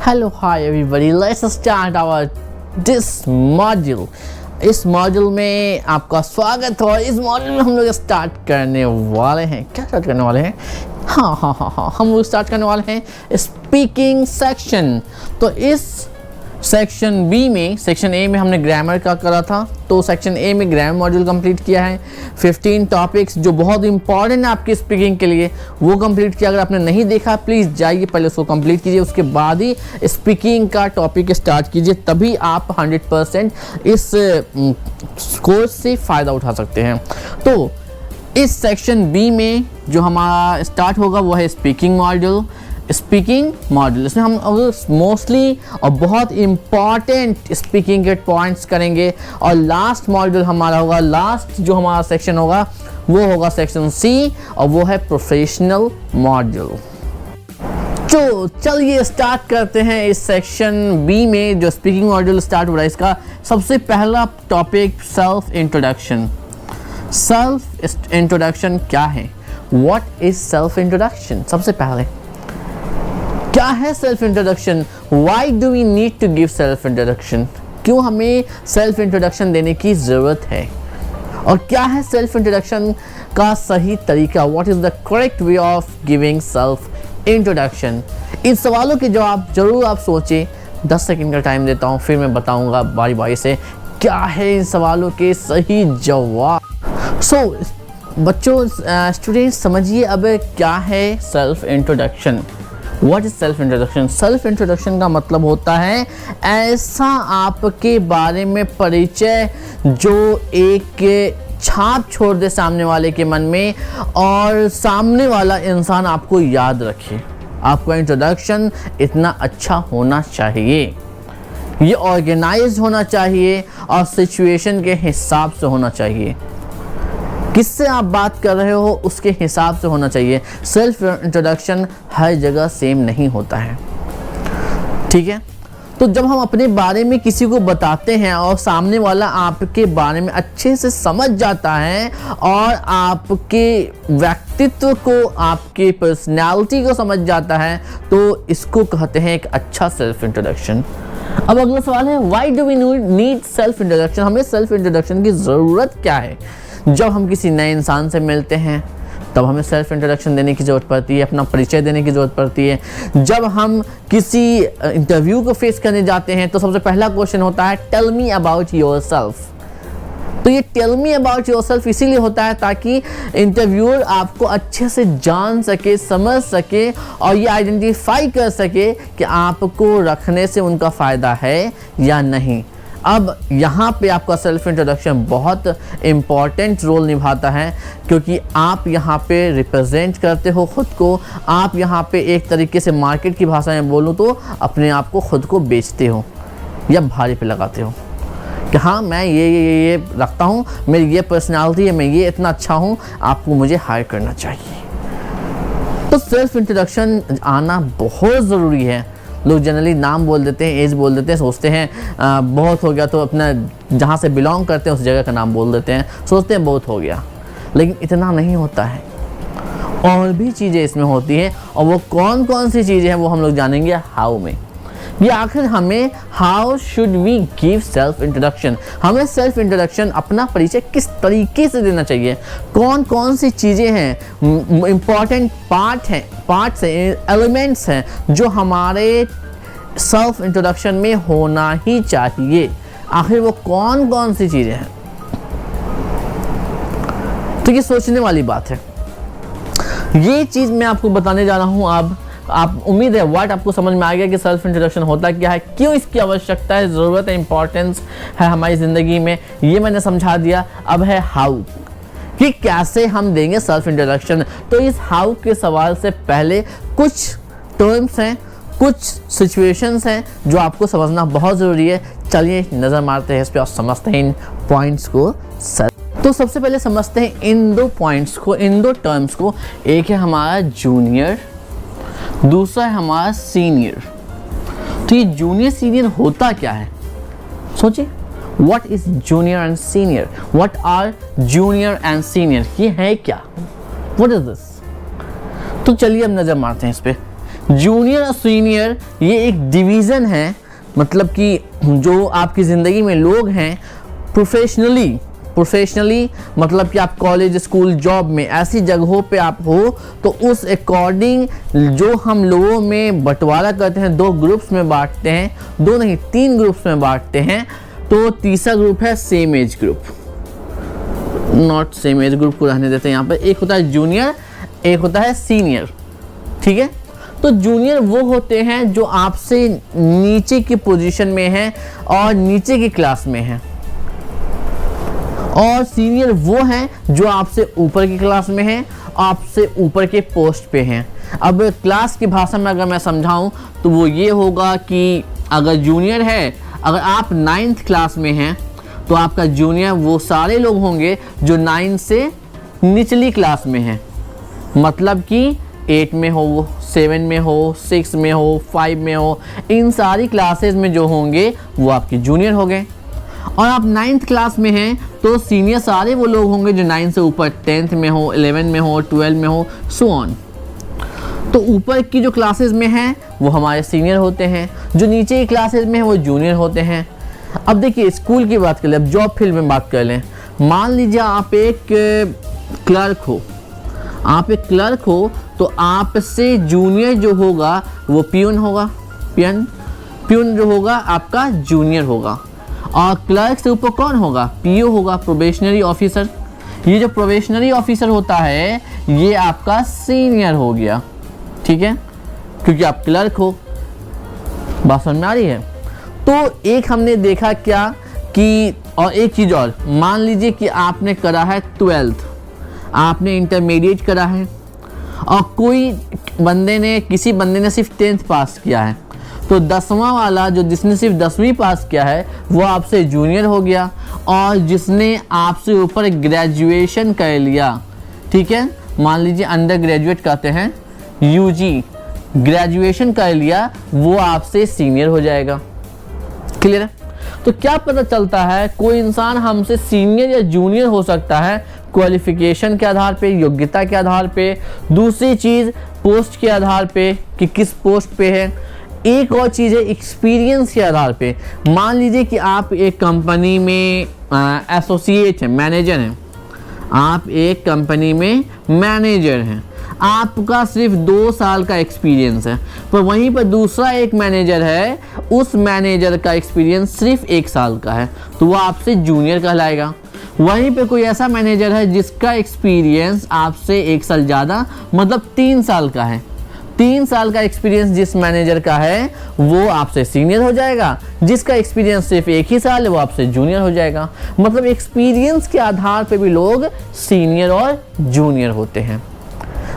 Hello, hi everybody. Let's start our this module. इस module में आपका स्वागत हो। इस मॉड्यूल में हम लोग स्टार्ट करने वाले हैं। क्या स्टार्ट करने वाले हैं? हाँ, हम लोग स्टार्ट करने वाले हैं स्पीकिंग सेक्शन। तो इस सेक्शन बी में, सेक्शन ए में हमने ग्रामर का करा था, तो सेक्शन ए में ग्रामर मॉड्यूल कंप्लीट किया है। 15 टॉपिक्स जो बहुत इंपॉर्टेंट है आपकी स्पीकिंग के लिए, वो कंप्लीट किया। अगर आपने नहीं देखा प्लीज़ जाइए पहले उसको कंप्लीट कीजिए, उसके बाद ही स्पीकिंग का टॉपिक स्टार्ट कीजिए, तभी आप 100% इस कोर्स से फ़ायदा उठा सकते हैं। तो इस सेक्शन बी में जो हमारा स्टार्ट होगा वो है स्पीकिंग मॉड्यूल। इसमें हम मोस्टली और बहुत इम्पॉर्टेंट स्पीकिंग के पॉइंट्स करेंगे। और लास्ट मॉड्यूल हमारा होगा, लास्ट जो हमारा सेक्शन होगा वो होगा सेक्शन सी, और वो है प्रोफेशनल मॉड्यूल। तो चलिए स्टार्ट करते हैं इस सेक्शन बी में जो स्पीकिंग मॉड्यूल स्टार्ट हो रहा है। इसका सबसे पहला topic self introduction. Self introduction क्या है? What is self introduction? सबसे पहले क्या है self introduction? Why do we need to give self introduction? क्यों हमें सेल्फ इंट्रोडक्शन देने की ज़रूरत है? और क्या है सेल्फ इंट्रोडक्शन का सही तरीका? What is the correct way of giving self introduction? इन सवालों के जवाब जरूर आप सोचें। 10 सेकंड का टाइम देता हूँ, फिर मैं बताऊँगा बारी बारी से क्या है इन सवालों के सही जवाब। बच्चों, स्टूडेंट्स समझिए अब क्या है self introduction. What is self introduction? Self introduction का मतलब होता है ऐसा आपके बारे में परिचय जो एक छाप छोड़ दे सामने वाले के मन में, और सामने वाला इंसान आपको याद रखे। आपका इंट्रोडक्शन इतना अच्छा होना चाहिए, ये ऑर्गेनाइज होना चाहिए और सिचुएशन के हिसाब से होना चाहिए। किससे आप बात कर रहे हो उसके हिसाब से होना चाहिए। सेल्फ इंट्रोडक्शन हर जगह सेम नहीं होता है, ठीक है? तो जब हम अपने बारे में किसी को बताते हैं और सामने वाला आपके बारे में अच्छे से समझ जाता है और आपके व्यक्तित्व को, आपके पर्सनालिटी को समझ जाता है, तो इसको कहते हैं एक अच्छा सेल्फ इंट्रोडक्शन। अब अगला सवाल है, why do we need self introduction? हमें सेल्फ इंट्रोडक्शन की ज़रूरत क्या है? जब हम किसी नए इंसान से मिलते हैं तब हमें सेल्फ इंट्रोडक्शन देने की ज़रूरत पड़ती है, अपना परिचय देने की ज़रूरत पड़ती है। जब हम किसी इंटरव्यू को फेस करने जाते हैं तो सबसे पहला क्वेश्चन होता है टेल मी अबाउट योरसेल्फ। तो ये टेल मी अबाउट योरसेल्फ इसीलिए होता है ताकि इंटरव्यूअर आपको अच्छे से जान सके, समझ सके और ये आइडेंटिफाई कर सके कि आपको रखने से उनका फ़ायदा है या नहीं। अब यहाँ पे आपका सेल्फ इंट्रोडक्शन बहुत इम्पॉर्टेंट रोल निभाता है, क्योंकि आप यहाँ पे रिप्रेजेंट करते हो खुद को। आप यहाँ पे एक तरीके से मार्केट की भाषा में बोलूँ तो अपने आप को खुद को बेचते हो या भारी पे लगाते हो कि हाँ मैं ये रखता हूँ, मेरी ये पर्सनालिटी है, मैं ये इतना अच्छा हूँ, आपको मुझे हायर करना चाहिए। तो सेल्फ इंट्रोडक्शन आना बहुत ज़रूरी है। लोग जनरली नाम बोल देते हैं, एज बोल देते हैं, सोचते हैं बहुत हो गया, तो अपना जहाँ से बिलोंग करते हैं उस जगह का नाम बोल देते हैं, सोचते हैं बहुत हो गया। लेकिन इतना नहीं होता है, और भी चीज़ें इसमें होती हैं, और वो कौन कौन सी चीज़ें हैं वो हम लोग जानेंगे हाउ में। ये आखिर हमें how should we give self introduction, हमें सेल्फ इंट्रोडक्शन, अपना परिचय किस तरीके से देना चाहिए, कौन कौन सी चीज़ें हैं, इम्पॉर्टेंट पार्ट्स हैं, एलिमेंट्स हैं जो हमारे सेल्फ इंट्रोडक्शन में होना ही चाहिए। आखिर वो कौन कौन सी चीज़ें हैं? तो ये सोचने वाली बात है। ये चीज़ मैं आपको बताने जा रहा हूँ। अब आप उम्मीद है व्हाट आपको समझ में आ गया कि सेल्फ इंट्रोडक्शन होता क्या है, क्यों इसकी आवश्यकता है, ज़रूरत है, इंपॉर्टेंस है हमारी ज़िंदगी में, ये मैंने समझा दिया। अब है हाउ, कि कैसे हम देंगे सेल्फ इंट्रोडक्शन। तो इस हाउ के सवाल से पहले कुछ टर्म्स हैं, कुछ सिचुएशंस हैं जो आपको समझना बहुत ज़रूरी है। चलिए नज़र मारते हैं इस पर और समझते हैं इन पॉइंट्स को। तो सबसे पहले समझते हैं इन दो पॉइंट्स को, इन दो टर्म्स को। एक है हमारा जूनियर, दूसरा है हमारा सीनियर। तो ये जूनियर सीनियर होता क्या है? सोचिए, what is junior and senior? What are junior and senior? ये है क्या? What is this? तो चलिए अब नजर मारते हैं इस पे। जूनियर और सीनियर ये एक डिवीज़न है, मतलब कि जो आपकी ज़िंदगी में लोग हैं प्रोफेशनली मतलब कि आप कॉलेज, स्कूल, जॉब में ऐसी जगहों पे आप हो, तो उस अकॉर्डिंग जो हम लोगों में बंटवारा करते हैं, 2 ग्रुप्स में बांटते हैं, 2 नहीं 3 ग्रुप्स में बांटते हैं। तो तीसरा ग्रुप है same age group, not same age group को रहने देते हैं यहाँ पर। एक होता है जूनियर, एक होता है सीनियर, ठीक है। तो जूनियर वो होते हैं जो आपसे नीचे की पोजीशन में हैं और नीचे की क्लास में हैं, और सीनियर वो हैं जो आपसे ऊपर की क्लास में हैं, आपसे ऊपर के पोस्ट पे हैं। अब क्लास की भाषा में अगर मैं समझाऊं तो वो ये होगा कि अगर जूनियर है, अगर आप 9th क्लास में हैं तो आपका जूनियर वो सारे लोग होंगे जो 9 से निचली क्लास में हैं, मतलब कि 8 में हो, 7 में हो, 6 में हो, 5 में हो, इन सारी क्लासेस में जो होंगे वो आपके जूनियर हो गए। और आप 9th क्लास में हैं तो सीनियर सारे वो लोग होंगे जो 9 से ऊपर 10th में हो, 11 में हो, 12 में हो, सो ऑन। तो ऊपर की जो क्लासेस में हैं वो हमारे सीनियर होते हैं, जो नीचे की क्लासेस में हैं वो जूनियर होते हैं। अब देखिए स्कूल की बात कर लें, अब जॉब फील्ड में बात कर लें। मान लीजिए आप एक क्लर्क हो, तो आपसे जूनियर जो होगा वो पियून होगा, पियून जो होगा आपका जूनियर होगा। और क्लर्क से ऊपर कौन होगा? पीओ होगा, प्रोबेशनरी ऑफिसर। ये जो प्रोबेशनरी ऑफिसर होता है ये आपका सीनियर हो गया, ठीक है, क्योंकि आप क्लर्क हो। बात समझ में आ रही है? तो एक हमने देखा क्या कि, और एक चीज़ और, मान लीजिए कि आपने करा है 12th, आपने इंटरमीडिएट करा है, और किसी बंदे ने सिर्फ 10th पास किया है, तो 10वां वाला जिसने सिर्फ 10वीं पास किया है वो आपसे जूनियर हो गया, और जिसने आपसे ऊपर ग्रेजुएशन कर लिया, ठीक है, मान लीजिए अंडर ग्रेजुएट कहते हैं, यूजी ग्रेजुएशन कर लिया, वो आपसे सीनियर हो जाएगा। क्लियर है? तो क्या पता चलता है, कोई इंसान हमसे सीनियर या जूनियर हो सकता है क्वालिफिकेशन के आधार पे, योग्यता के आधार पे, दूसरी चीज़ पोस्ट के आधार पे कि किस पोस्ट पे है, एक और चीज़ है एक्सपीरियंस के आधार पे। मान लीजिए कि आप एक कंपनी में एसोसिएट हैं, मैनेजर हैं, आप एक कंपनी में मैनेजर हैं, आपका सिर्फ 2 साल का एक्सपीरियंस है, पर वहीं पर दूसरा एक मैनेजर है, उस मैनेजर का एक्सपीरियंस सिर्फ 1 साल का है, तो वो आपसे जूनियर कहलाएगा। वहीं पे कोई ऐसा मैनेजर है जिसका एक्सपीरियंस आपसे 1 साल ज़्यादा, मतलब 3 साल का है, 3 साल का एक्सपीरियंस जिस मैनेजर का है वो आपसे सीनियर हो जाएगा, जिसका एक्सपीरियंस सिर्फ 1 ही साल है वो आपसे जूनियर हो जाएगा। मतलब एक्सपीरियंस के आधार पे भी लोग सीनियर और जूनियर होते हैं।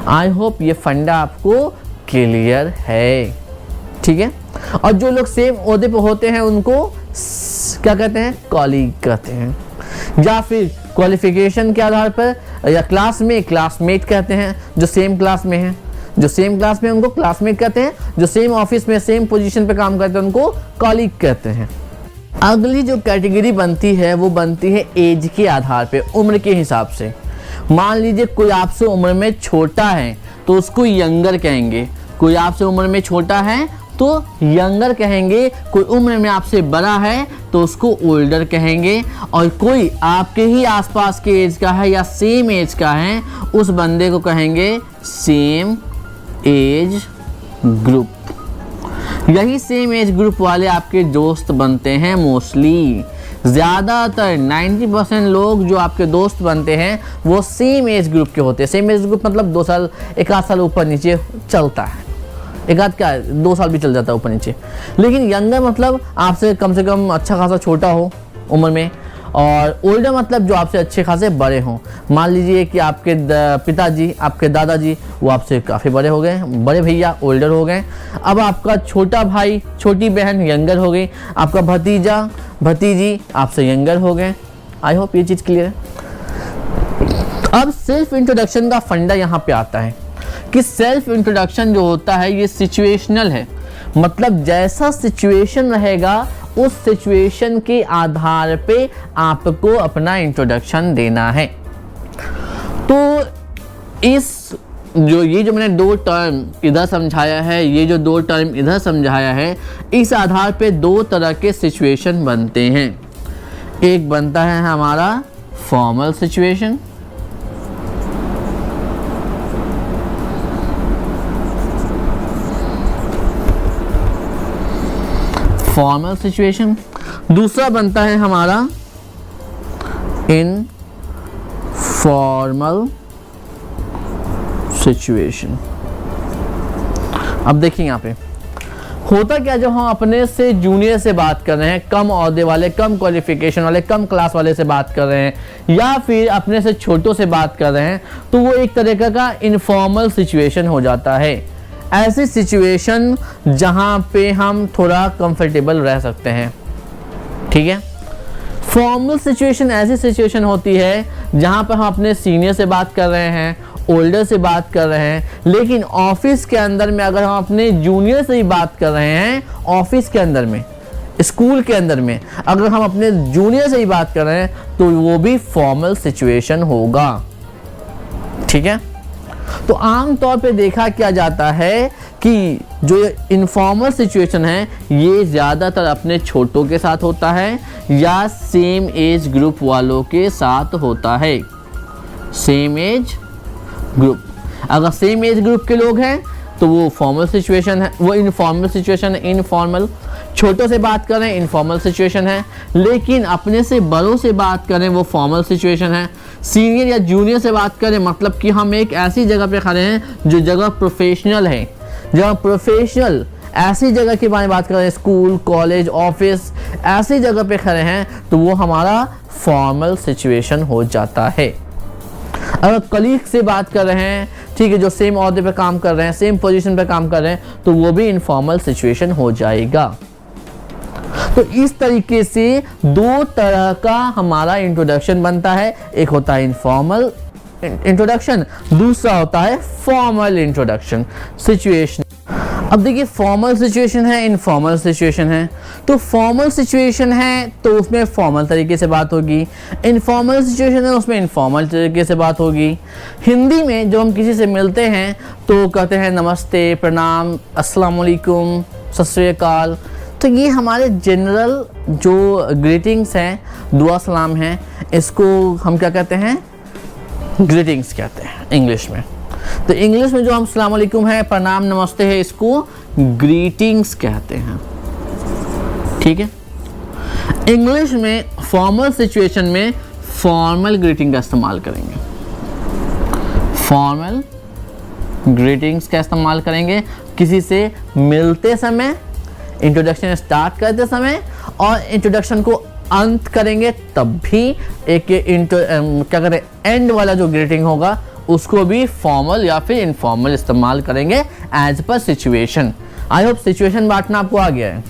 आई होप ये फंडा आपको क्लियर है, ठीक है। और जो लोग सेम ओहदे पे होते हैं उनको क्या कहते हैं? कॉलीग कहते हैं, या फिर क्वालिफिकेशन के आधार पर या क्लास में क्लासमेट कहते हैं। जो सेम क्लास में हैं, जो सेम क्लास में उनको क्लासमेट कहते हैं, जो सेम ऑफिस में सेम पोजीशन पे काम करते हैं उनको कॉलीग कहते हैं। अगली जो कैटेगरी बनती है वो बनती है एज के आधार पे, उम्र के हिसाब से। मान लीजिए कोई आपसे उम्र में छोटा है तो उसको यंगर कहेंगे, कोई आपसे उम्र में छोटा है तो यंगर कहेंगे, कोई उम्र में आपसे बड़ा है तो उसको ओल्डर कहेंगे, और कोई आपके ही आसपास के एज का है या सेम एज का है उस बंदे को कहेंगे सेम एज ग्रुप। यही सेम एज ग्रुप वाले आपके दोस्त बनते हैं मोस्टली। ज़्यादातर 90% लोग जो आपके दोस्त बनते हैं वो सेम एज ग्रुप के होते हैं। सेम एज ग्रुप मतलब 2 साल, 1 साल ऊपर नीचे चलता है, 2 साल भी चल जाता है ऊपर नीचे। लेकिन यंगर मतलब आपसे कम से कम अच्छा खासा छोटा हो उम्र में, और ओल्डर मतलब जो आपसे अच्छे खासे बड़े हों। मान लीजिए कि आपके पिताजी, आपके दादाजी वो आपसे काफ़ी बड़े हो गए, बड़े भैया ओल्डर हो गए। अब आपका छोटा भाई, छोटी बहन यंगर हो गई, आपका भतीजा, भतीजी आपसे यंगर हो गए। आई होप ये चीज़ क्लियर है। अब सेल्फ इंट्रोडक्शन का फंडा यहाँ पे आता है कि सेल्फ इंट्रोडक्शन जो होता है ये सिचुएशनल है, मतलब जैसा सिचुएशन रहेगा उस सिचुएशन के आधार पे आपको अपना इंट्रोडक्शन देना है। तो इस जो ये जो मैंने दो टर्म इधर समझाया है, ये जो दो टर्म इधर समझाया है, इस आधार पे दो तरह के सिचुएशन बनते हैं। एक बनता है हमारा फॉर्मल सिचुएशन, फॉर्मल सिचुएशन। दूसरा बनता है हमारा इनफॉर्मल सिचुएशन। अब देखिए यहाँ पे होता क्या, जब हम अपने से जूनियर से बात कर रहे हैं, कम ओहदे वाले, कम क्वालिफिकेशन वाले, कम क्लास वाले से बात कर रहे हैं, या फिर अपने से छोटों से बात कर रहे हैं, तो वो एक तरीके का इनफॉर्मल सिचुएशन हो जाता है। ऐसी सिचुएशन जहां पे हम थोड़ा कंफर्टेबल रह सकते हैं, ठीक है। फॉर्मल सिचुएशन ऐसी सिचुएशन होती है जहां पर हम अपने सीनियर से बात कर रहे हैं, ओल्डर से बात कर रहे हैं, लेकिन ऑफिस के अंदर में अगर हम अपने जूनियर से ही बात कर रहे हैं, ऑफिस के अंदर में, स्कूल के अंदर में अगर हम अपने जूनियर से ही बात कर रहे हैं, तो वो भी फॉर्मल सिचुएशन होगा, ठीक है। तो आम तौर पे देखा क्या जाता है कि जो इनफॉर्मल सिचुएशन है ये ज़्यादातर अपने छोटों के साथ होता है या सेम एज ग्रुप वालों के साथ होता है। सेम एज ग्रुप, अगर सेम एज ग्रुप के लोग हैं तो वो फॉर्मल सिचुएशन है, वो इनफॉर्मल सिचुएशन है। इनफॉर्मल, छोटों से बात कर रहे हैं इनफॉर्मल सिचुएशन है, लेकिन अपने से बड़ों से बात करें वो फॉर्मल सिचुएशन है। सीनियर या जूनियर से बात करें मतलब कि हम एक ऐसी जगह पे खड़े हैं जो जगह प्रोफेशनल है, जहाँ प्रोफेशनल ऐसी जगह के बारे में बात कर रहे हैं, स्कूल, कॉलेज, ऑफिस, ऐसी जगह पे खड़े हैं, तो वो हमारा फॉर्मल सिचुएशन हो जाता है। अगर कलीग से बात कर रहे हैं, ठीक है, जो सेम ओहदे पे काम कर रहे हैं, सेम पोजीशन पे काम कर रहे हैं, तो वो भी इनफॉर्मल सिचुएशन हो जाएगा। तो इस तरीके से दो तरह का हमारा इंट्रोडक्शन बनता है। एक होता है इनफॉर्मल इंट्रोडक्शन, दूसरा होता है फॉर्मल इंट्रोडक्शन सिचुएशन। अब देखिए फॉर्मल सिचुएशन है, इनफॉर्मल सिचुएशन है। तो फॉर्मल सिचुएशन है तो उसमें फॉर्मल तरीके से बात होगी, इनफॉर्मल सिचुएशन है उसमें इनफॉर्मल तरीके से बात होगी। हिंदी में जब हम किसी से मिलते हैं तो कहते हैं नमस्ते, प्रणाम, अस्सलाम वालेकुम, सत श्री अकाल। तो ये हमारे जनरल जो ग्रीटिंग्स हैं, दुआ सलाम हैं, इसको हम क्या कहते हैं, ग्रीटिंग्स कहते हैं इंग्लिश में। तो इंग्लिश में जो हम अस्सलाम वालेकुम है, प्रणाम, नमस्ते है, इसको ग्रीटिंग्स कहते हैं, ठीक है। इंग्लिश में फॉर्मल सिचुएशन में फॉर्मल ग्रीटिंग का इस्तेमाल करेंगे, फॉर्मल ग्रीटिंग्स का इस्तेमाल करेंगे कहते से मिलते समय, इंट्रोडक्शन स्टार्ट करते समय, और इंट्रोडक्शन को अंत करेंगे तब भी एक क्या करें, एंड वाला जो ग्रीटिंग होगा उसको भी फॉर्मल या फिर इनफॉर्मल इस्तेमाल करेंगे as per situation. I hope situation बांटना आपको आ गया है।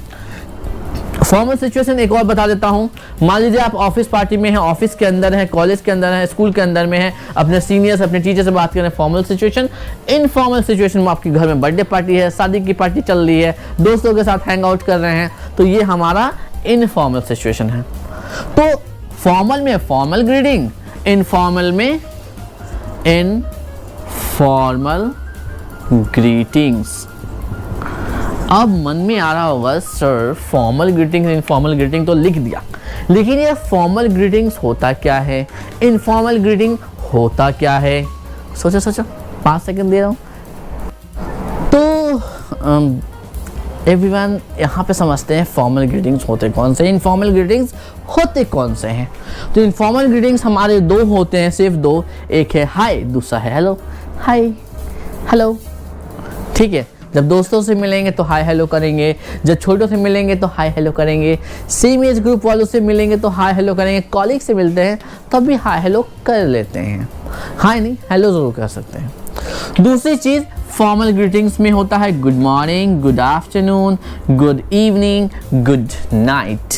फॉर्मल सिचुएशन एक और बता देता हूँ। मान लीजिए आप ऑफिस पार्टी में हैं, ऑफिस के अंदर है, कॉलेज के अंदर है, स्कूल के अंदर में है, अपने सीनियर्स, अपने टीचर से बात करें, फॉर्मल सिचुएशन। इनफॉर्मल सिचुएशन में आपके घर में बर्थडे पार्टी है, शादी की पार्टी चल रही है, दोस्तों के साथ हैंग आउट कर रहे हैं, तो ये हमारा इनफॉर्मल सिचुएशन है। तो फॉर्मल में फॉर्मल ग्रीटिंग, इनफॉर्मल में इनफॉर्मल ग्रीटिंग्स। अब मन में आ रहा होगा sir formal greeting informal greeting तो लिख दिया, लेकिन ये फॉर्मल ग्रीटिंग्स होता क्या है, इनफॉर्मल ग्रीटिंग होता क्या है? सोचो 5 सेकंड दे रहा हूँ। तो एवरीवन यहाँ पे समझते हैं फॉर्मल ग्रीटिंग्स होते कौन से, इनफॉर्मल ग्रीटिंग्स होते कौन से हैं। तो इनफॉर्मल ग्रीटिंग्स हमारे दो होते हैं, सिर्फ दो। एक है हाय, दूसरा है हेलो। हाय हेलो, ठीक है। जब दोस्तों से मिलेंगे तो हाय हेलो करेंगे, जब छोटों से मिलेंगे तो हाय हेलो करेंगे, सेम एज ग्रुप वालों से मिलेंगे तो हाय हेलो करेंगे, कॉलीग से मिलते हैं तब भी हाय हेलो कर लेते हैं, हाय नहीं हेलो ज़रूर कर सकते हैं। दूसरी चीज़ फॉर्मल ग्रीटिंग्स में होता है good morning, good afternoon, good evening, good night.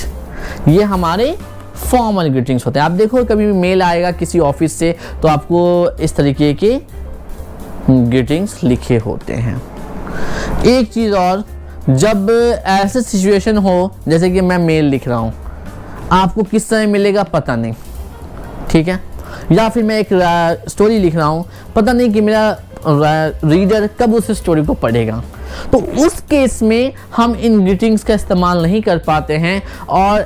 ये हमारे फॉर्मल ग्रीटिंग्स होते हैं। आप देखो कभी भी मेल आएगा किसी ऑफिस से तो आपको इस तरीके के ग्रीटिंग्स लिखे होते हैं। एक चीज़ और, जब ऐसे सिचुएशन हो जैसे कि मैं मेल लिख रहा हूँ, आपको किस समय मिलेगा पता नहीं, ठीक है, या फिर मैं एक स्टोरी लिख रहा हूँ, पता नहीं कि मेरा रीडर कब उस स्टोरी को पढ़ेगा। तो उस केस में हम इन ग्रीटिंग्स का इस्तेमाल नहीं कर पाते हैं, और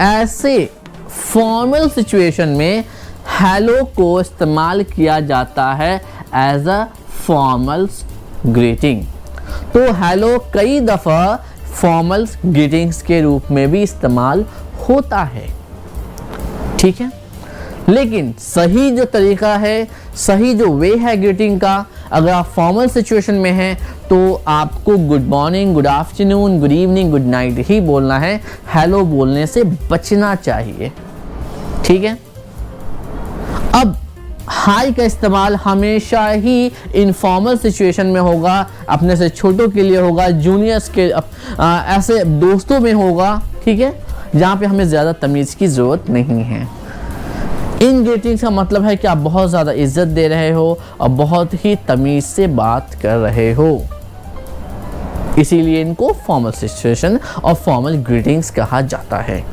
ऐसे फॉर्मल सिचुएशन में हेलो को इस्तेमाल किया जाता है एज अ फॉर्मल ग्रीटिंग। तो हेलो कई दफ़ा फॉर्मल ग्रीटिंग्स के रूप में भी इस्तेमाल होता है, ठीक है। लेकिन सही जो तरीका है, सही जो वे है ग्रीटिंग का, अगर आप फॉर्मल सिचुएशन में हैं तो आपको good morning, good afternoon, good evening, good night ही बोलना है, हेलो बोलने से बचना चाहिए, ठीक है। अब हाय का इस्तेमाल हमेशा ही इनफॉर्मल सिचुएशन में होगा, अपने से छोटों के लिए होगा, जूनियर्स के ऐसे दोस्तों में होगा, ठीक है, जहाँ पे हमें ज़्यादा तमीज़ की ज़रूरत नहीं है। इन ग्रीटिंग्स का मतलब है कि आप बहुत ज़्यादा इज्जत दे रहे हो और बहुत ही तमीज़ से बात कर रहे हो, इसीलिए इनको फॉर्मल सिचुएशन और फॉर्मल ग्रीटिंग्स कहा जाता है।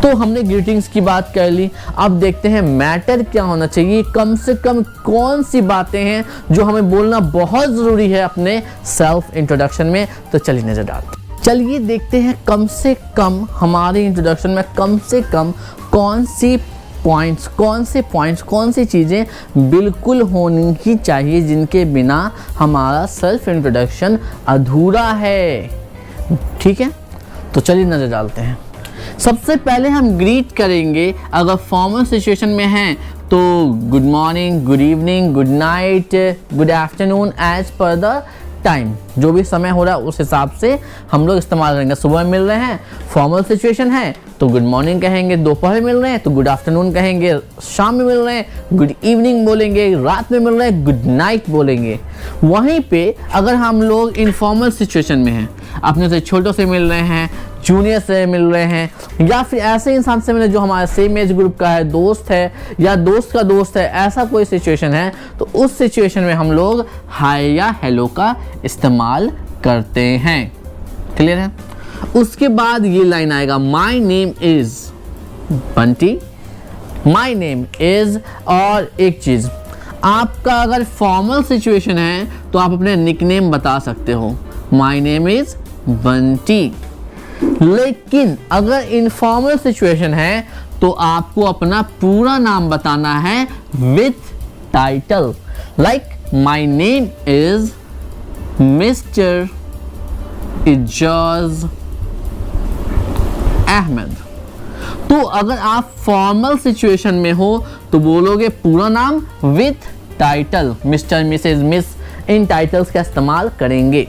तो हमने ग्रीटिंग्स की बात कर ली, अब देखते हैं मैटर क्या होना चाहिए, कम से कम कौन सी बातें हैं जो हमें बोलना बहुत ज़रूरी है अपने सेल्फ इंट्रोडक्शन में। तो चलिए नज़र डालते हैं, चलिए देखते हैं कम से कम हमारे इंट्रोडक्शन में कम से कम कौन सी चीज़ें बिल्कुल होनी ही चाहिए, जिनके बिना हमारा सेल्फ इंट्रोडक्शन अधूरा है, ठीक है। तो चलिए नज़र डालते हैं। सबसे पहले हम ग्रीट करेंगे, अगर फॉर्मल सिचुएशन में हैं तो good morning, good evening, good night, good afternoon, as per the time, जो भी समय हो रहा है उस हिसाब से हम लोग इस्तेमाल करेंगे। सुबह में मिल रहे हैं, फॉर्मल सिचुएशन है तो गुड मॉर्निंग कहेंगे, दोपहर मिल रहे हैं तो गुड आफ्टरनून कहेंगे, शाम में मिल रहे हैं गुड इवनिंग बोलेंगे, रात में मिल रहे हैं गुड नाइट बोलेंगे। वहीं पे अगर हम लोग इनफॉर्मल सिचुएशन में हैं, अपने से छोटों से मिल रहे हैं, जूनियर से मिल रहे हैं, या फिर ऐसे इंसान से मिले जो हमारे सेम एज ग्रुप का है, दोस्त है या दोस्त का दोस्त है, ऐसा कोई सिचुएशन है, तो उस सिचुएशन में हम लोग हाय या हेलो का इस्तेमाल करते हैं। क्लियर है। उसके बाद ये लाइन आएगा, माई name is Bunty, my name is, और एक चीज़, आपका अगर फॉर्मल सिचुएशन है तो आप अपने निकनेम बता सकते हो, माई नेम इज बंटी। लेकिन अगर इनफॉर्मल सिचुएशन है तो आपको अपना पूरा नाम बताना है with title, like my name is mister Ijaz Ahmad. तो अगर आप फॉर्मल सिचुएशन में हो तो बोलोगे पूरा नाम with title, mister, missus, miss, इन टाइटल्स का इस्तेमाल करेंगे।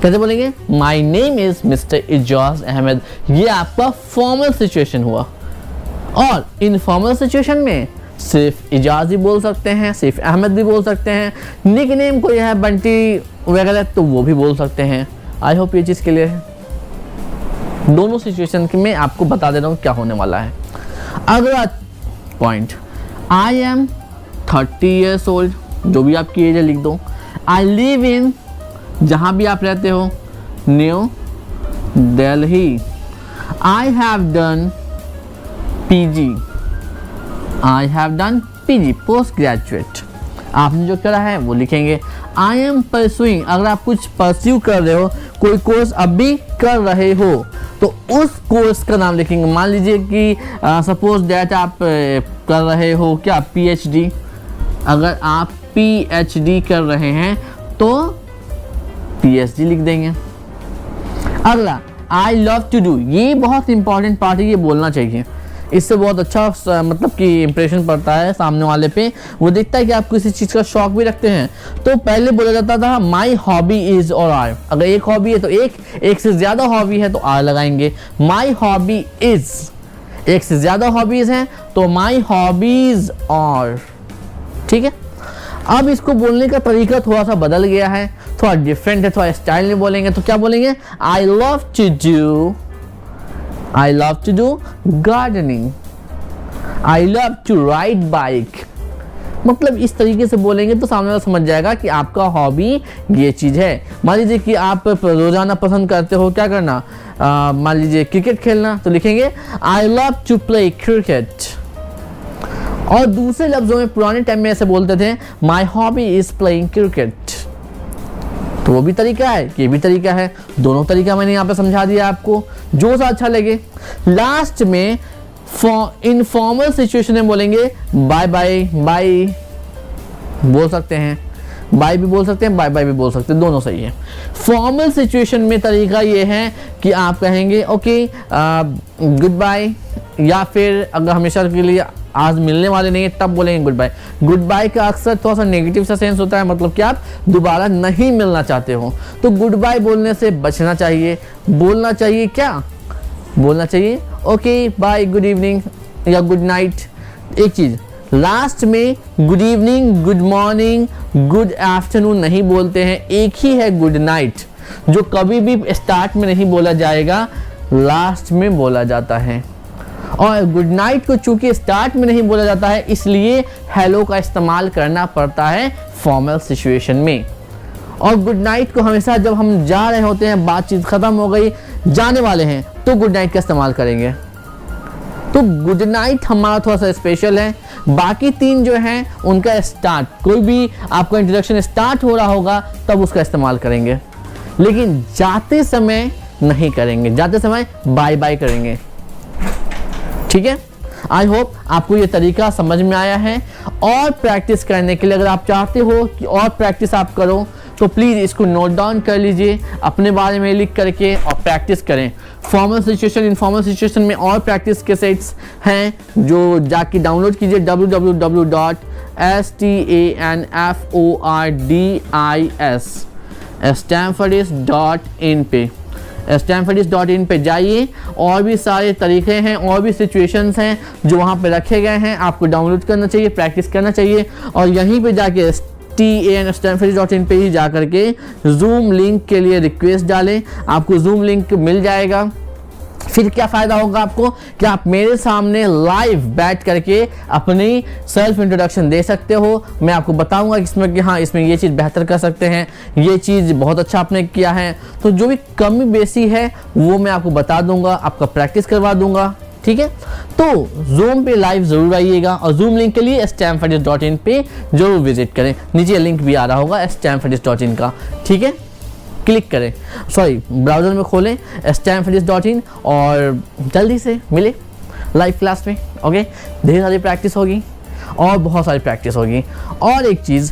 कैसे बोलेंगे, my name is mister Ijaz Ahmad, ये आपका फॉर्मल सिचुएशन हुआ। और इनफॉर्मल सिचुएशन में सिर्फ इजाज ही बोल सकते हैं, सिर्फ अहमद भी बोल सकते हैं, निकनेम कोई है बंटी वगैरह तो वो भी बोल सकते हैं। आई होप ये चीज़ क्लियर है। दोनों सिचुएशन में आपको बता दे रहा हूँ क्या होने वाला है। अगला point, I am 30 years old, जो भी आपकी एज है लिख दो। आई लिव इन, जहाँ भी आप रहते हो, new Delhi. I have done PG, I have done PG, post graduate, आपने जो करा है वो लिखेंगे। आई एम परसुइंग, अगर आप कुछ परस्यू कर रहे हो, कोई कोर्स अभी कर रहे हो तो उस कोर्स का नाम लिखेंगे। मान लीजिए कि सपोज दैट आप कर रहे हो क्या पीएचडी, अगर आप पीएचडी कर रहे हैं तो पीएचडी लिख देंगे। अगला, आई लव टू डू, ये बहुत इंपॉर्टेंट पार्ट है, ये बोलना चाहिए, इससे बहुत अच्छा मतलब कि इम्प्रेशन पड़ता है सामने वाले पे, वो देखता है कि आप किसी चीज़ का शौक भी रखते हैं। तो पहले बोला जाता था माई हॉबी इज और आर, अगर एक हॉबी है तो एक से ज़्यादा हॉबी है तो आर लगाएंगे। माई हॉबी इज, एक से ज़्यादा हॉबीज़ हैं तो माई हॉबीज और, ठीक है। अब इसको बोलने का तरीका थोड़ा सा बदल गया है, थोड़ा डिफरेंट है, थोड़ा स्टाइल में बोलेंगे। तो क्या बोलेंगे, I love to do, I love to do gardening, I love to ride bike। मतलब इस तरीके से बोलेंगे तो सामने वाला समझ जाएगा कि आपका हॉबी ये चीज़ है। मान लीजिए कि आप रोजाना पसंद करते हो क्या करना, मान लीजिए क्रिकेट खेलना, तो लिखेंगे I love to play cricket। और दूसरे लफ्जों में पुराने टाइम में ऐसे बोलते थे my hobby is playing cricket, तो वो भी तरीका है, ये भी तरीका है, दोनों तरीका मैंने यहाँ पे समझा दिया आपको, जो सा अच्छा लगे। लास्ट में इनफॉर्मल सिचुएशन में बोलेंगे बाय बाय, बाय बोल सकते हैं, बाय भी बोल सकते हैं, बाय बाय भी बोल सकते हैं, दोनों सही है। फॉर्मल सिचुएशन में तरीका ये है कि आप कहेंगे ओके गुड बाय, या फिर अगर हमेशा के लिए आज मिलने वाले नहीं है तब बोलेंगे गुड बाय। गुड बाय का अक्सर थोड़ा सा नेगेटिव सा सेंस होता है, मतलब कि आप दोबारा नहीं मिलना चाहते हो, तो गुड बाय बोलने से बचना चाहिए। बोलना चाहिए क्या, बोलना चाहिए ओके बाय, गुड इवनिंग या गुड नाइट। एक चीज़ लास्ट में good evening, good morning, good afternoon नहीं बोलते हैं, एक ही है गुड नाइट, जो कभी भी स्टार्ट में नहीं बोला जाएगा, लास्ट में बोला जाता है। और गुड नाइट को चूंकि स्टार्ट में नहीं बोला जाता है, इसलिए हेलो का इस्तेमाल करना पड़ता है फॉर्मल सिचुएशन में। और गुड नाइट को हमेशा जब हम जा रहे होते हैं, बातचीत खत्म हो गई, जाने वाले हैं, तो गुड नाइट का इस्तेमाल करेंगे। तो गुड नाइट हमारा थोड़ा सा स्पेशल है। बाकी तीन जो हैं उनका स्टार्ट, कोई भी आपका इंट्रोडक्शन स्टार्ट हो रहा होगा तब उसका इस्तेमाल करेंगे, लेकिन जाते समय नहीं करेंगे, जाते समय बाय बाय करेंगे। ठीक है, आई होप आपको ये तरीका समझ में आया है। और प्रैक्टिस करने के लिए अगर आप चाहते हो कि और प्रैक्टिस आप करो तो प्लीज़ इसको नोट डाउन कर लीजिए, अपने बारे में लिख करके और प्रैक्टिस करें। फॉर्मल सिचुएशन, इनफॉर्मल सिचुएशन में और प्रैक्टिस के सेट्स हैं जो जाके डाउनलोड कीजिए www.stanfordis.in पे, stanfordis.in पे जाइए। और भी सारे तरीके हैं, और भी सिचुएशंस हैं जो वहाँ पे रखे गए हैं, आपको डाउनलोड करना चाहिए, प्रैक्टिस करना चाहिए। और यहीं पे जाके stanfordis.in पे ही जा करके जूम लिंक के लिए रिक्वेस्ट डालें, आपको जूम लिंक मिल जाएगा। फिर क्या फ़ायदा होगा आपको कि आप मेरे सामने लाइव बैठ करके अपनी सेल्फ इंट्रोडक्शन दे सकते हो। मैं आपको बताऊंगा इसमें कि हाँ इसमें ये चीज़ बेहतर कर सकते हैं, ये चीज़ बहुत अच्छा आपने किया है, तो जो भी कमी बेसी है वो मैं आपको बता दूंगा, आपका प्रैक्टिस करवा दूंगा। ठीक है, तो जूम पे लाइव ज़रूर आइएगा। और जूम लिंक के लिए stanfordis.in पे जरूर विजिट करें, नीचे लिंक भी आ रहा होगा stanfordis.in का। ठीक है, क्लिक करें, सॉरी ब्राउज़र में खोलें stanfordis.in और जल्दी से मिले लाइव क्लास में। ओके, ढेर सारी प्रैक्टिस होगी और बहुत सारी प्रैक्टिस होगी। और एक चीज़,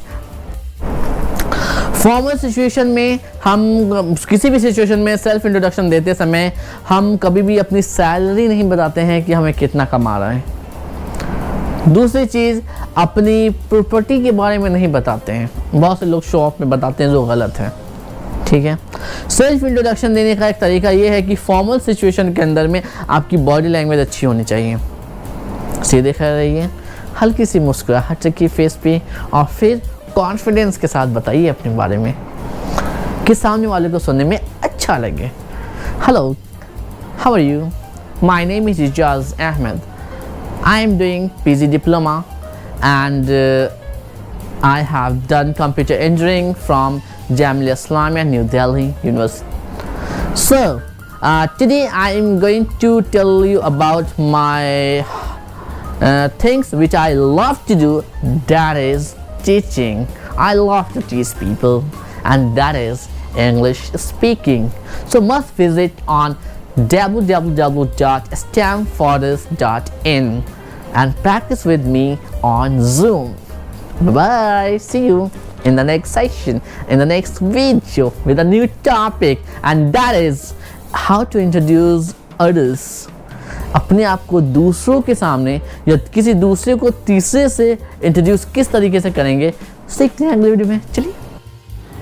फॉर्मल सिचुएशन में हम किसी भी सिचुएशन में सेल्फ इंट्रोडक्शन देते समय हम कभी भी अपनी सैलरी नहीं बताते हैं कि हमें कितना कमा रहा है। दूसरी चीज़, अपनी प्रॉपर्टी के बारे में नहीं बताते हैं, बहुत से लोग शो ऑफ में बताते हैं जो गलत है। ठीक है, सेल्फ इंट्रोडक्शन देने का एक तरीका ये है कि फॉर्मल सिचुएशन के अंदर में आपकी बॉडी लैंग्वेज अच्छी होनी चाहिए, सीधे खड़े रहिए, हल्की सी मुस्कुराहट रखिए फेस पे, और फिर कॉन्फिडेंस के साथ बताइए अपने बारे में कि सामने वाले को सुनने में अच्छा लगे। Hello, how are you, my name is Ijaz Ahmad, I am doing PG diploma and I have done computer engineering from Jamia Islamia New Delhi University. So today I am going to tell you about my things which I love to do, that is teaching. I love to teach people, and that is English speaking. So must visit on www.stanfordis.in and practice with me on Zoom. Bye, see you in the next session, in the next video with a new topic, and that is how to introduce others. अपने आप को दूसरों के सामने या किसी दूसरे को तीसरे से इंट्रोड्यूस किस तरीके से करेंगे, सीखते हैं अगले वीडियो में। चलिए,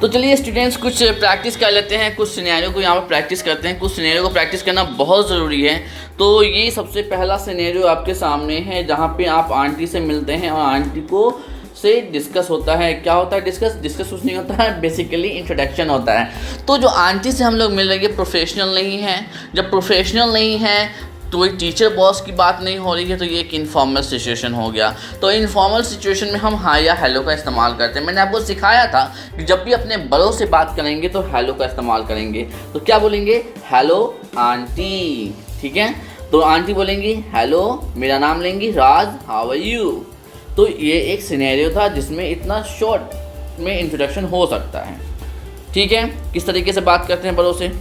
तो चलिए स्टूडेंट्स कुछ प्रैक्टिस कर लेते हैं, कुछ सिनेरियो को यहाँ पर प्रैक्टिस करते हैं। कुछ सिनेरियो को प्रैक्टिस करना बहुत ज़रूरी है। तो ये सबसे पहला सिनेरियो आपके सामने है जहाँ पे आप आंटी से मिलते हैं और आंटी को से डिस्कस होता है। क्या होता है डिस्कस कुछ नहीं होता है, बेसिकली इंट्रोडक्शन होता है। तो जो आंटी से हम लोग मिल रहे हैं प्रोफेशनल नहीं है, जब प्रोफेशनल नहीं है तो एक टीचर बॉस की बात नहीं हो रही है, तो ये एक इनफॉर्मल सिचुएशन हो गया। तो इनफॉर्मल सिचुएशन में हम हाय या हेलो का इस्तेमाल करते हैं। मैंने आपको सिखाया था कि जब भी अपने बड़ों से बात करेंगे तो हेलो का इस्तेमाल करेंगे। तो क्या बोलेंगे, हेलो आंटी। ठीक है, तो आंटी बोलेंगी हेलो, मेरा नाम लेंगी राज, हाउ आर यू। तो ये एक सिनेरियो था जिसमें इतना शॉर्ट में इंट्रोडक्शन हो सकता है। ठीक है, किस तरीके से बात करते हैं बड़ों से।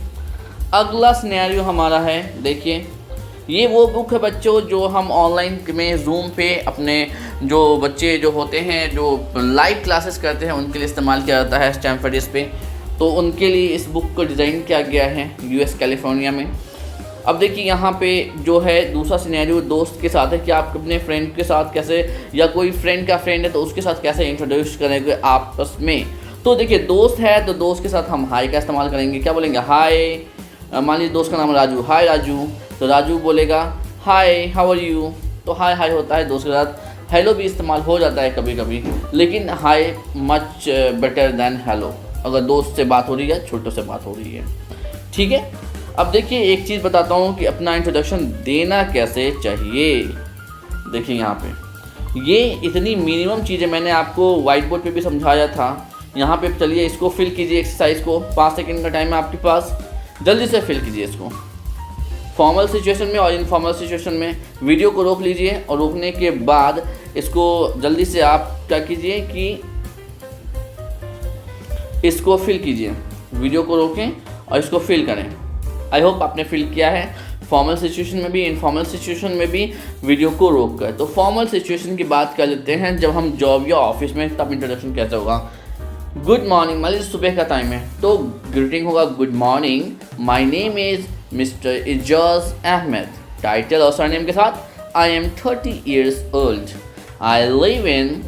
अगला सिनेरियो हमारा है, देखिए ये वो बुक है बच्चों जो हम ऑनलाइन में जूम पे अपने जो बच्चे जो होते हैं जो लाइव क्लासेस करते हैं उनके लिए इस्तेमाल किया जाता है स्टैनफोर्ड पे। तो उनके लिए इस बुक को डिज़ाइन किया गया है यूएस कैलिफोर्निया में। अब देखिए यहाँ पे जो है दूसरा सिनेरियो दोस्त के साथ है कि आप अपने फ्रेंड के साथ कैसे, या कोई फ्रेंड का फ्रेंड है तो उसके साथ कैसे इंट्रोड्यूस करेंगे आपस में। तो देखिए दोस्त है तो दोस्त के साथ हम हाय का इस्तेमाल करेंगे। क्या बोलेंगे? हाय। मान लीजिए दोस्त का नाम राजू, हाय राजू, तो राजू बोलेगा हाय हाउ आर यू। तो हाय हाय होता है दोस्त के साथ। हेलो भी इस्तेमाल हो जाता है कभी कभी, लेकिन हाय मच बेटर देन हेलो अगर दोस्त से बात हो रही है, छोटों से बात हो रही है। ठीक है, अब देखिए एक चीज़ बताता हूँ कि अपना इंट्रोडक्शन देना कैसे चाहिए। देखिए यहाँ पे ये इतनी मिनिमम चीज़ें मैंने आपको वाइट बोर्ड पे भी समझाया था। यहाँ पे चलिए इसको फिल कीजिए, एक्सरसाइज को। 5 सेकंड का टाइम है आपके पास, जल्दी से फिल कीजिए इसको। फॉर्मल सिचुएशन में और इनफॉर्मल सिचुएशन में वीडियो को रोक लीजिए और रोकने के बाद इसको जल्दी से आप क्या कीजिए कि इसको फिल कीजिए। वीडियो को रोकें और इसको फिल करें। आई होप आपने फिल किया है, फॉर्मल सिचुएशन में भी इनफॉर्मल सिचुएशन में भी वीडियो को रोक कर। तो फॉर्मल सिचुएशन की बात कर लेते हैं, जब हम जॉब या ऑफिस में, तब इंट्रोडक्शन कैसे होगा। गुड मॉर्निंग, मान लीजिए सुबह का टाइम है तो ग्रीटिंग होगा good morning, my name is mister Ijaz Ahmad. Title और सरनेम के साथ I am 30 years old, I live in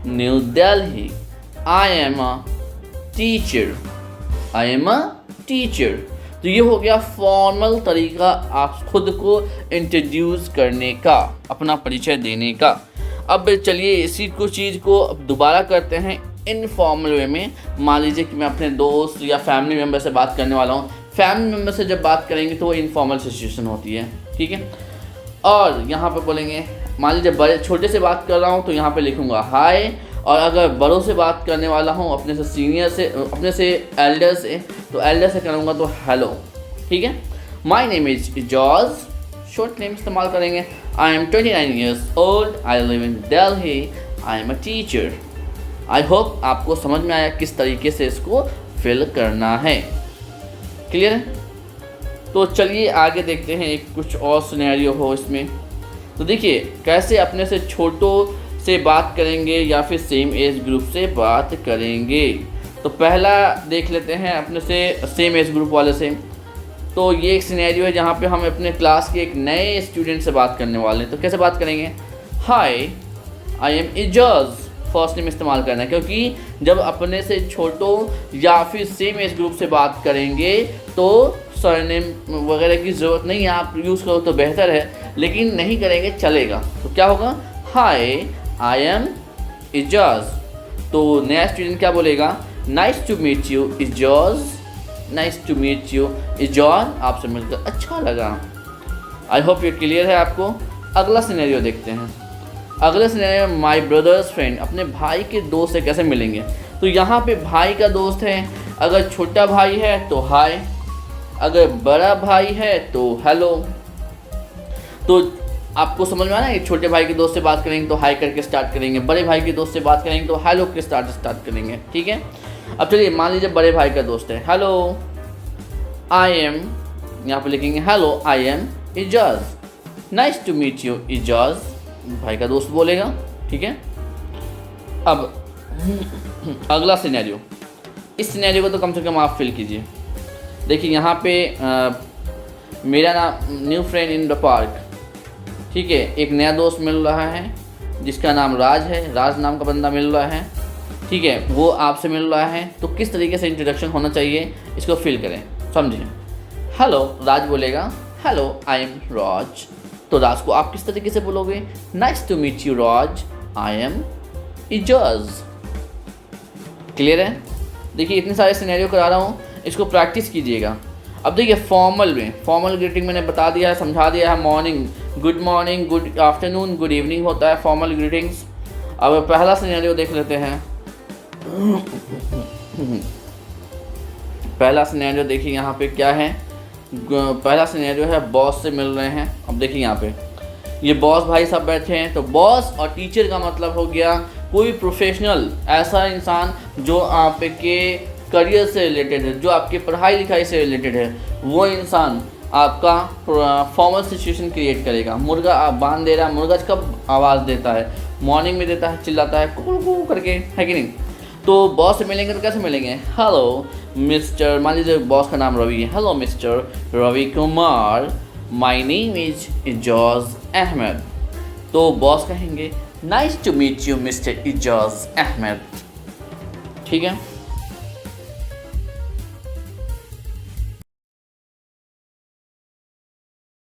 New Delhi, I am a teacher, I am a teacher. तो ये हो गया फॉर्मल तरीका आप खुद को इंट्रोड्यूस करने का, अपना परिचय देने का। अब चलिए इसी को चीज़ को अब दोबारा करते हैं इनफॉर्मल वे में। मान लीजिए कि मैं अपने दोस्त या फैमिली मेम्बर से बात करने वाला हूँ। फैमिली मेम्बर से जब बात करेंगे तो वो इनफॉर्मल सिचुएशन होती है। ठीक है, और यहाँ पे बोलेंगे, मान लीजिए बड़े छोटे से बात कर रहा हूँ तो यहाँ पे लिखूँगा हाय, और अगर बड़ों से बात करने वाला हूँ, अपने से सीनियर से, अपने से एल्डर से, तो एल्डर से करूँगा तो हेलो। ठीक है, माई name is Ejaz, short name इस्तेमाल करेंगे। I am 29 years old, I live in Delhi, I am a teacher. I hope आपको समझ में आया किस तरीके से इसको फिल करना है। क्लियर है? तो चलिए आगे देखते हैं एक कुछ और सिनेरियो हो इसमें। तो देखिए कैसे अपने से छोटों से बात करेंगे या फिर सेम एज ग्रुप से बात करेंगे। तो पहला देख लेते हैं अपने से सेम एज ग्रुप वाले से। तो ये एक सिनेरियो है जहाँ पे हम अपने क्लास के एक नए स्टूडेंट से बात करने वाले हैं। तो कैसे बात करेंगे? Hi, I am Ijaz. First name इस्तेमाल करना है, क्योंकि जब अपने से छोटों या फिर सेम एज ग्रुप से बात करेंगे तो सरनेम वगैरह की ज़रूरत नहीं है, आप यूज़ करो तो बेहतर है, लेकिन नहीं करेंगे चलेगा। तो क्या होगा? Hi, I am Ijaz. तो नया स्टूडेंट क्या बोलेगा? Nice to meet you Ijaz, nice to meet you Ijaz, आपसे मिलकर अच्छा लगा। आई होप ये क्लियर है आपको। अगला सिनेरियो देखते हैं। अगले सिनेरियो में माई ब्रदर्स फ्रेंड, अपने भाई के दोस्त से कैसे मिलेंगे। तो यहाँ पे भाई का दोस्त है, अगर छोटा भाई है तो हाय, अगर बड़ा भाई है तो हेलो। तो आपको समझ में आना है, छोटे भाई के दोस्त से बात करेंगे तो हाय करके स्टार्ट करेंगे, बड़े भाई के दोस्त से बात करेंगे तो हेलो के स्टार्ट करेंगे। ठीक है, अब चलिए मान लीजिए बड़े भाई का दोस्त है, हेलो आई एम, यहाँ पे लिखेंगे hello I am Ijaz, nice to meet you Ijaz, भाई का दोस्त बोलेगा। ठीक है, अब अगला सिनेरियो, इस सिनेरियो को तो कम से कम आप फिल कीजिए। देखिए यहाँ पे मेरा नाम new friend in the park. ठीक है, एक नया दोस्त मिल रहा है जिसका नाम राज है, राज नाम का बंदा मिल रहा है। ठीक है, वो आपसे मिल रहा है, तो किस तरीके से इंट्रोडक्शन होना चाहिए इसको फिल करें, समझिए। हेलो, राज बोलेगा हेलो आई एम राज। तो राज को आप किस तरीके से बोलोगे? Nice to meet you Raj, I am Ijaz. Clear है? देखिए इतने सारे सिनेरियो करा रहा हूँ, इसको प्रैक्टिस कीजिएगा। अब देखिए फॉर्मल में, फॉर्मल ग्रीटिंग मैंने बता दिया है, समझा दिया है। Morning, good afternoon, good evening होता है फॉर्मल ग्रीटिंग्स। अब पहला सिनेरियो देख लेते हैं। पहला सिनेरियो देखिए यहाँ पे क्या है। पहला सिनेरियो है बॉस से मिल रहे हैं। अब देखिए यहाँ पे ये बॉस भाई सब बैठे हैं, तो बॉस और टीचर का मतलब हो गया कोई प्रोफेशनल, ऐसा इंसान जो आपके करियर से रिलेटेड है, जो आपकी पढ़ाई लिखाई से रिलेटेड है, वो इंसान आपका फॉर्मल सिचुएशन क्रिएट करेगा। मुर्गा आप बांध दे रहा है, मुर्गा कब आवाज़ देता है, मॉर्निंग में देता है, चिल्लाता है कू कू करके, है कि नहीं। तो बॉस से मिलेंगे तो कैसे मिलेंगे, हेलो मिस्टर, मान लीजिए बॉस का नाम रवि है, hello mister Ravi Kumar, my name is Ijaz Ahmad. तो बॉस कहेंगे nice to meet you mister Ijaz Ahmad, ठीक है।